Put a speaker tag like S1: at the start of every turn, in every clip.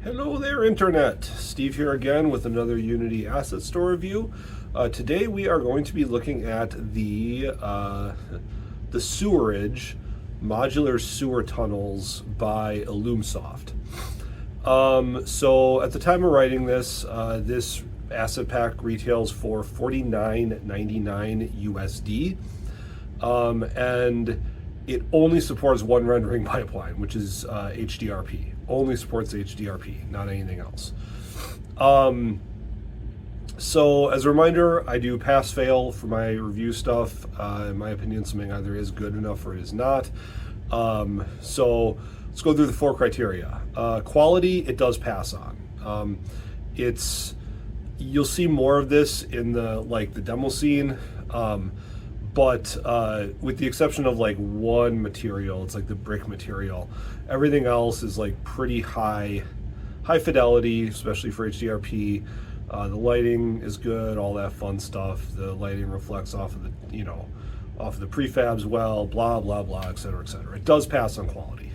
S1: Hello there, Internet. Steve here again with another Unity Asset Store review. Today we are going to be looking at the Sewerage modular sewer tunnels by Illumsoft. So at the time of writing this, this asset pack retails for $49.99 USD, and it only supports one rendering pipeline, which is HDRP. Only supports HDRP, not anything else. So as a reminder, I do pass-fail for my review stuff. In my opinion, something either is good enough or it is not. So let's go through the four criteria. Quality, it does pass on. You'll see more of this in the demo scene. But with the exception of one material, it's the brick material. Everything else is pretty high fidelity, especially for HDRP. The lighting is good, all that fun stuff. The lighting reflects off of the prefabs well, blah blah blah, etc. etc. It does pass on quality.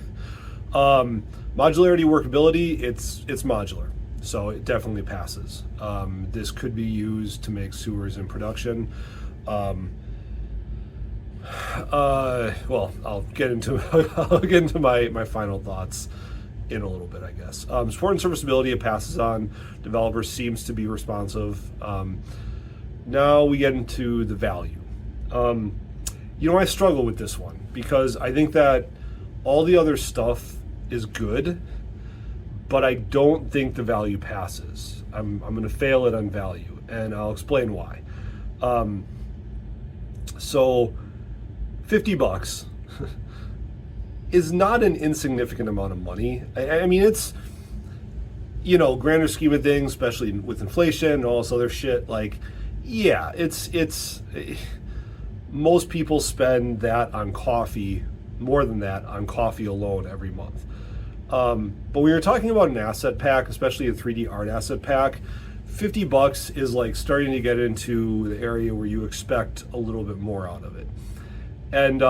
S1: Modularity, workability, it's modular, so it definitely passes. This could be used to make sewers in production. Well, I'll get into my final thoughts in a little bit, I guess. Support and serviceability, it passes on. Developer seems to be responsive. Now we get into the value. I struggle with this one because I think that all the other stuff is good, but I don't think the value passes. I'm going to fail it on value, and I'll explain why. So $50 is not an insignificant amount of money. I mean, it's, grander scheme of things, especially with inflation and all this other shit, it's most people spend that on coffee, more than that on coffee alone every month. But when you're talking about an asset pack, especially a 3D art asset pack, $50 is starting to get into the area where you expect a little bit more out of it. And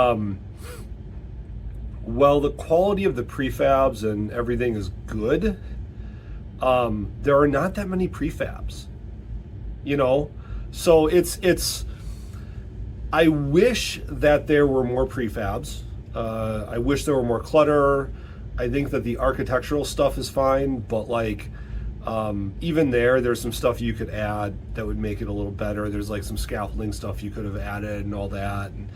S1: while the quality of the prefabs and everything is good, there are not that many prefabs, so it's I wish that there were more prefabs. I wish there were more clutter. I think that the architectural stuff is fine, but even there's some stuff you could add that would make it a little better. There's some scaffolding stuff you could have added and all that. And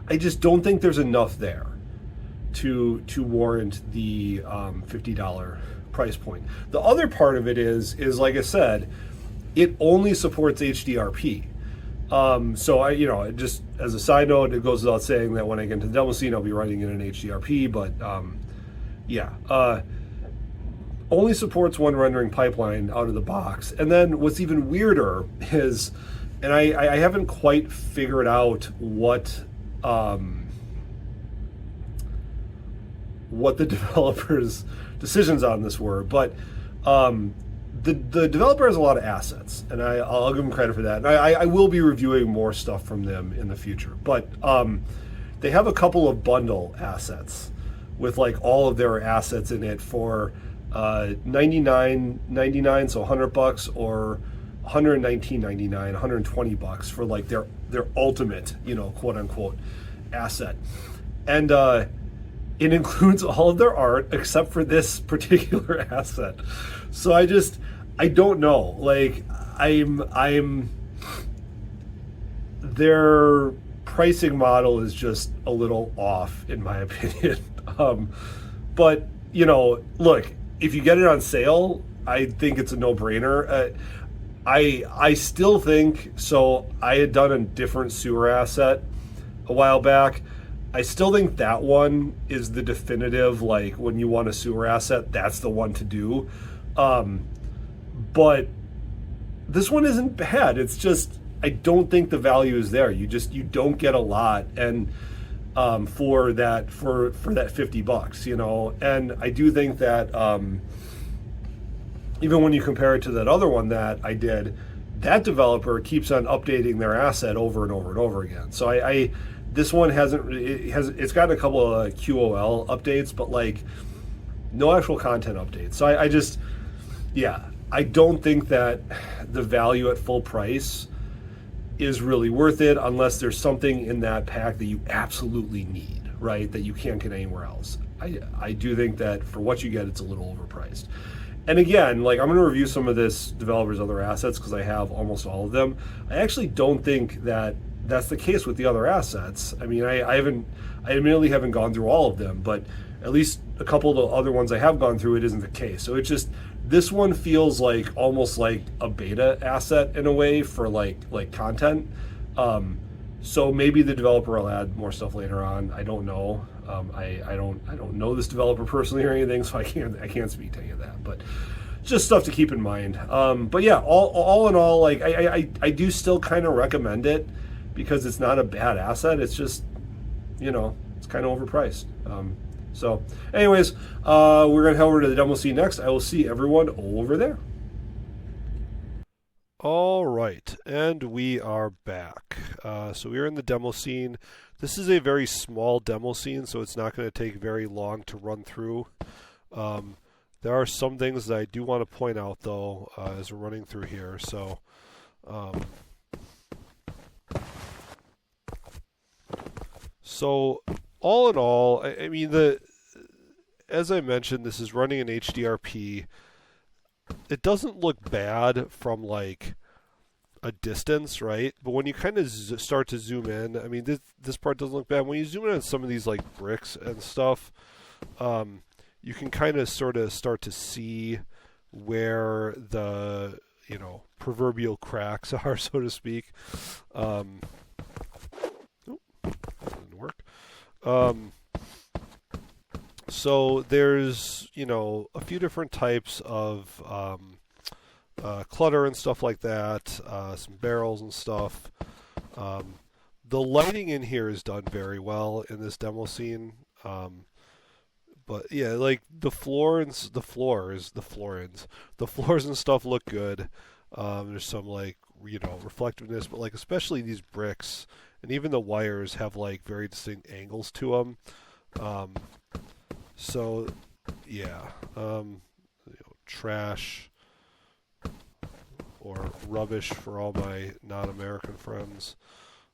S1: I just don't think there's enough there to warrant the $50 price point. The other part of it is like I said, it only supports HDRP. So just as a side note, it goes without saying that when I get into the demo scene, I'll be writing it in HDRP, but only supports one rendering pipeline out of the box. And then what's even weirder is, and I haven't quite figured out what the developers' decisions on this were, but the developer has a lot of assets, and I'll give them credit for that. And I will be reviewing more stuff from them in the future, but they have a couple of bundle assets with all of their assets in it for $99.99, so $100, or $119.99, $120 for their ultimate, quote unquote, asset. And it includes all of their art except for this particular asset. So I don't know. Their pricing model is just a little off, in my opinion. But look, if you get it on sale, I think it's a no-brainer. I still think, so I had done a different sewer asset a while back. I still think that one is the definitive, when you want a sewer asset, that's the one to do. But this one isn't bad. It's just, I don't think the value is there. You don't get a lot, and for that $50, and I do think that even when you compare it to that other one that I did, that developer keeps on updating their asset over and over and over again. So This one hasn't. It's gotten a couple of QOL updates, but like no actual content updates. So I just, yeah, I don't think that the value at full price is really worth it unless there's something in that pack that you absolutely need, right? That you can't get anywhere else. I do think that for what you get, it's a little overpriced. And again, like I'm going to review some of this developer's other assets because I have almost all of them. I actually don't think that that's the case with the other assets. I mean, I admittedly haven't gone through all of them, but at least a couple of the other ones I have gone through, it isn't the case. So it just, this one feels like almost like a beta asset in a way for like content. So maybe the developer will add more stuff later on. I don't know. I don't know this developer personally or anything, so I can't speak to any of that. But just stuff to keep in mind. But yeah, all in all, like I do still kind of recommend it because it's not a bad asset. It's just, it's kind of overpriced. So anyways, we're gonna head over to the demo scene next. I will see everyone over there. All right, and we are back. So we are in the demo scene. This is a very small demo scene, so it's not going to take very long to run through. There are some things that I do want to point out, though, as we're running through here. So, all in all, I mean, as I mentioned, this is running an HDRP. It doesn't look bad from like a distance, right? But when you kind of start to zoom in, I mean, this part doesn't look bad. When you zoom in on some of these like bricks and stuff, you can kind of sort of start to see where the proverbial cracks are, so to speak. Oh, that didn't work. So there's a few different types of clutter and stuff like that, some barrels and stuff. The lighting in here is done very well in this demo scene. But yeah, like the floors and stuff look good. There's some like reflectiveness, but like especially these bricks and even the wires have like very distinct angles to them. So yeah, trash or rubbish for all my non-American friends.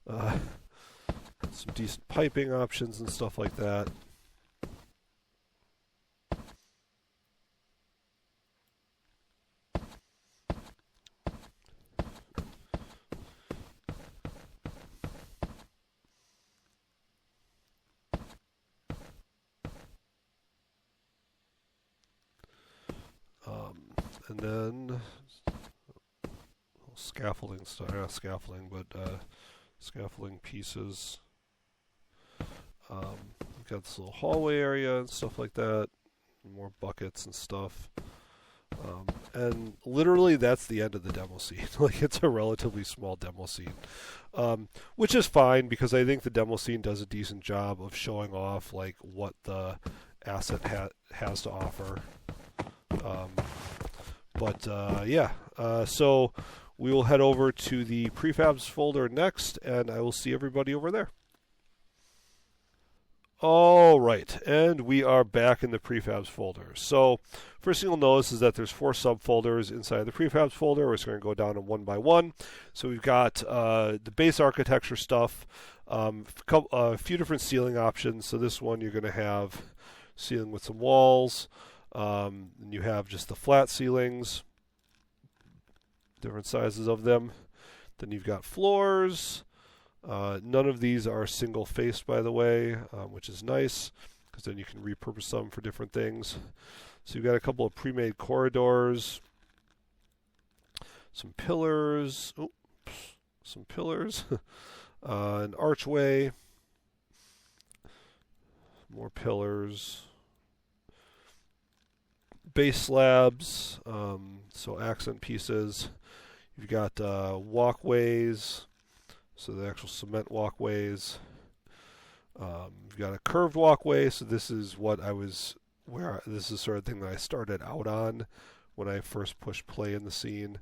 S1: Some decent piping options and stuff like that. And then scaffolding stuff, not scaffolding, but scaffolding pieces. We've got this little hallway area and stuff like that. More buckets and stuff. And literally that's the end of the demo scene. Like it's a relatively small demo scene. Which is fine because I think the demo scene does a decent job of showing off like what the asset has to offer. So we will head over to the prefabs folder next, and I will see everybody over there. All right, and we are back in the prefabs folder. So first thing you'll notice is that there's 4 subfolders inside the prefabs folder. We're just going to go down them one by one. So we've got the base architecture stuff, a few different ceiling options. So this one you're going to have ceiling with some walls. And you have just the flat ceilings, different sizes of them. Then you've got floors. None of these are single-faced, by the way, which is nice because then you can repurpose them for different things. So you've got a couple of pre-made corridors, some pillars, an archway, more pillars. Base slabs, so accent pieces. You've got walkways, so the actual cement walkways. You've got a curved walkway, so this is this is sort of thing that I started out on when I first pushed play in the scene.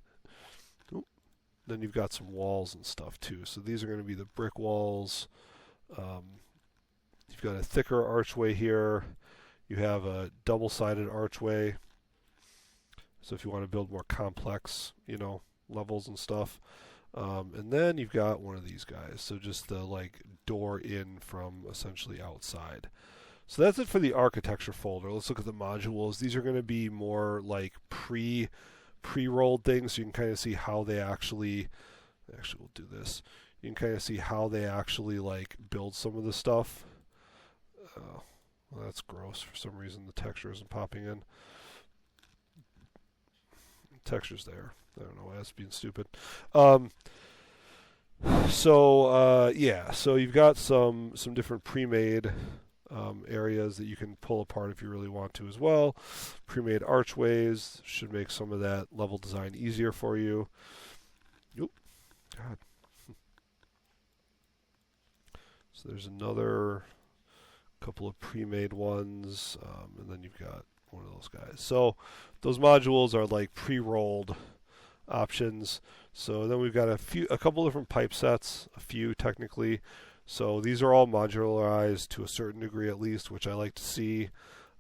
S1: Then you've got some walls and stuff too. So these are going to be the brick walls. You've got a thicker archway here. You have a double-sided archway. So if you want to build more complex, levels and stuff. And then you've got one of these guys. So just the door in from essentially outside. So that's it for the architecture folder. Let's look at the modules. These are going to be more like pre-rolled things. So you can kind of see how they actually we'll do this. You can kind of see how they actually build some of the stuff. Well, that's gross. For some reason the texture isn't popping in. Texture's there. I don't know why that's being stupid. So you've got some different pre-made areas that you can pull apart if you really want to as well. Pre-made archways should make some of that level design easier for you. Oop. God. So there's another couple of pre-made ones, and then you've got one of those guys. So those modules are pre-rolled options. So then we've got a couple different pipe sets, a few technically. So these are all modularized to a certain degree at least, which I like to see. It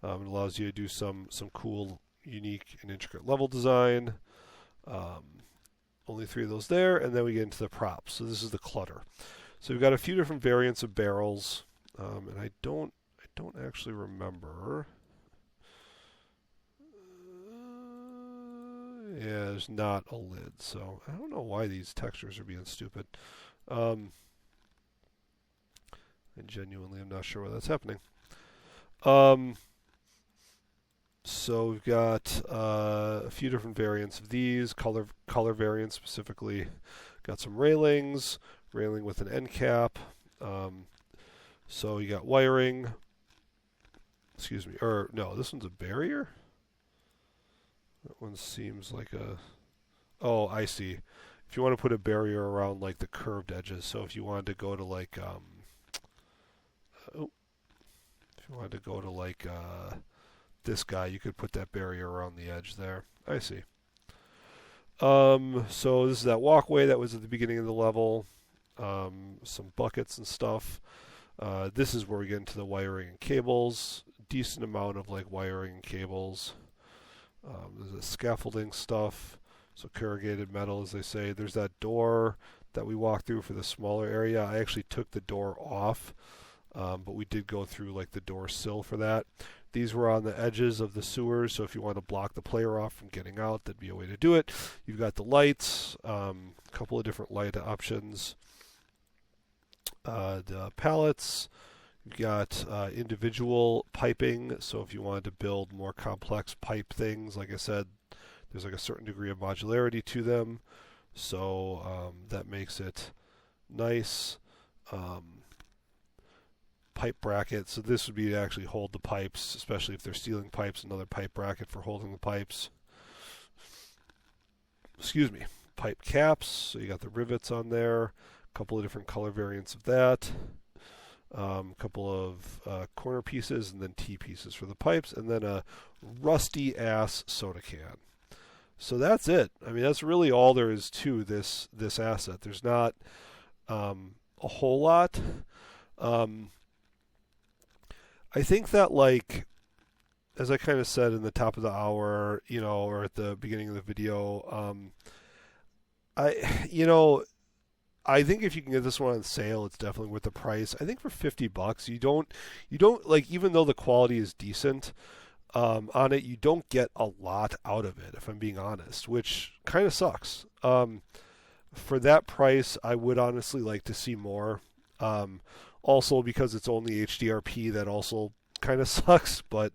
S1: allows you to do some cool, unique, and intricate level design. Only 3 of those there, and then we get into the props. So this is the clutter. So we've got a few different variants of barrels, and I don't actually remember. Yeah, there's not a lid, so I don't know why these textures are being stupid. I genuinely am not sure why that's happening. So we've got a few different variants of these, color variants specifically. Got some railings, railing with an end cap. So you got wiring. Excuse me, or no, this one's a barrier? That one seems like a... Oh, I see. If you want to put a barrier around the curved edges, so if you wanted to go to this guy, you could put that barrier around the edge there. I see. So this is that walkway that was at the beginning of the level. Some buckets and stuff. This is where we get into the wiring and cables. Decent amount of wiring and cables. There's the scaffolding stuff. So corrugated metal, as they say. There's that door that we walked through for the smaller area. I actually took the door off, but we did go through the door sill for that. These were on the edges of the sewers, so if you want to block the player off from getting out, that'd be a way to do it. You've got the lights, a couple of different light options. The pallets. You've got individual piping, so if you wanted to build more complex pipe things, like I said, there's a certain degree of modularity to them, so that makes it nice. Pipe bracket, so this would be to actually hold the pipes, especially if they're stealing pipes, another pipe bracket for holding the pipes. Excuse me. Pipe caps, so you got the rivets on there, a couple of different color variants of that. A couple of corner pieces and then T-pieces for the pipes, and then a rusty-ass soda can. So that's it. I mean, that's really all there is to this asset. There's not a whole lot. I think that, as I kind of said in the top of the hour, or at the beginning of the video, I think if you can get this one on sale, it's definitely worth the price. I think for $50, you don't even though the quality is decent on it, you don't get a lot out of it, if I'm being honest, which kind of sucks. For that price, I would honestly like to see more. Also, because it's only HDRP, that also kind of sucks. But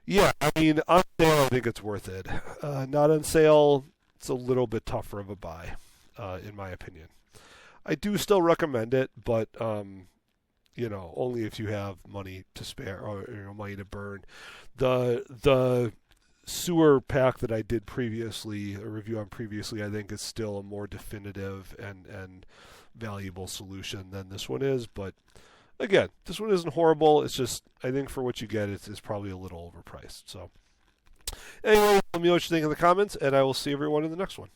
S1: yeah, I mean, on sale, I think it's worth it. Not on sale, it's a little bit tougher of a buy. In my opinion, I do still recommend it, but only if you have money to spare or money to burn. The sewer pack that I did previously, a review on previously, I think is still a more definitive and valuable solution than this one is. But again, this one isn't horrible. It's just, I think for what you get, it's probably a little overpriced. So anyway, let me know what you think in the comments, and I will see everyone in the next one.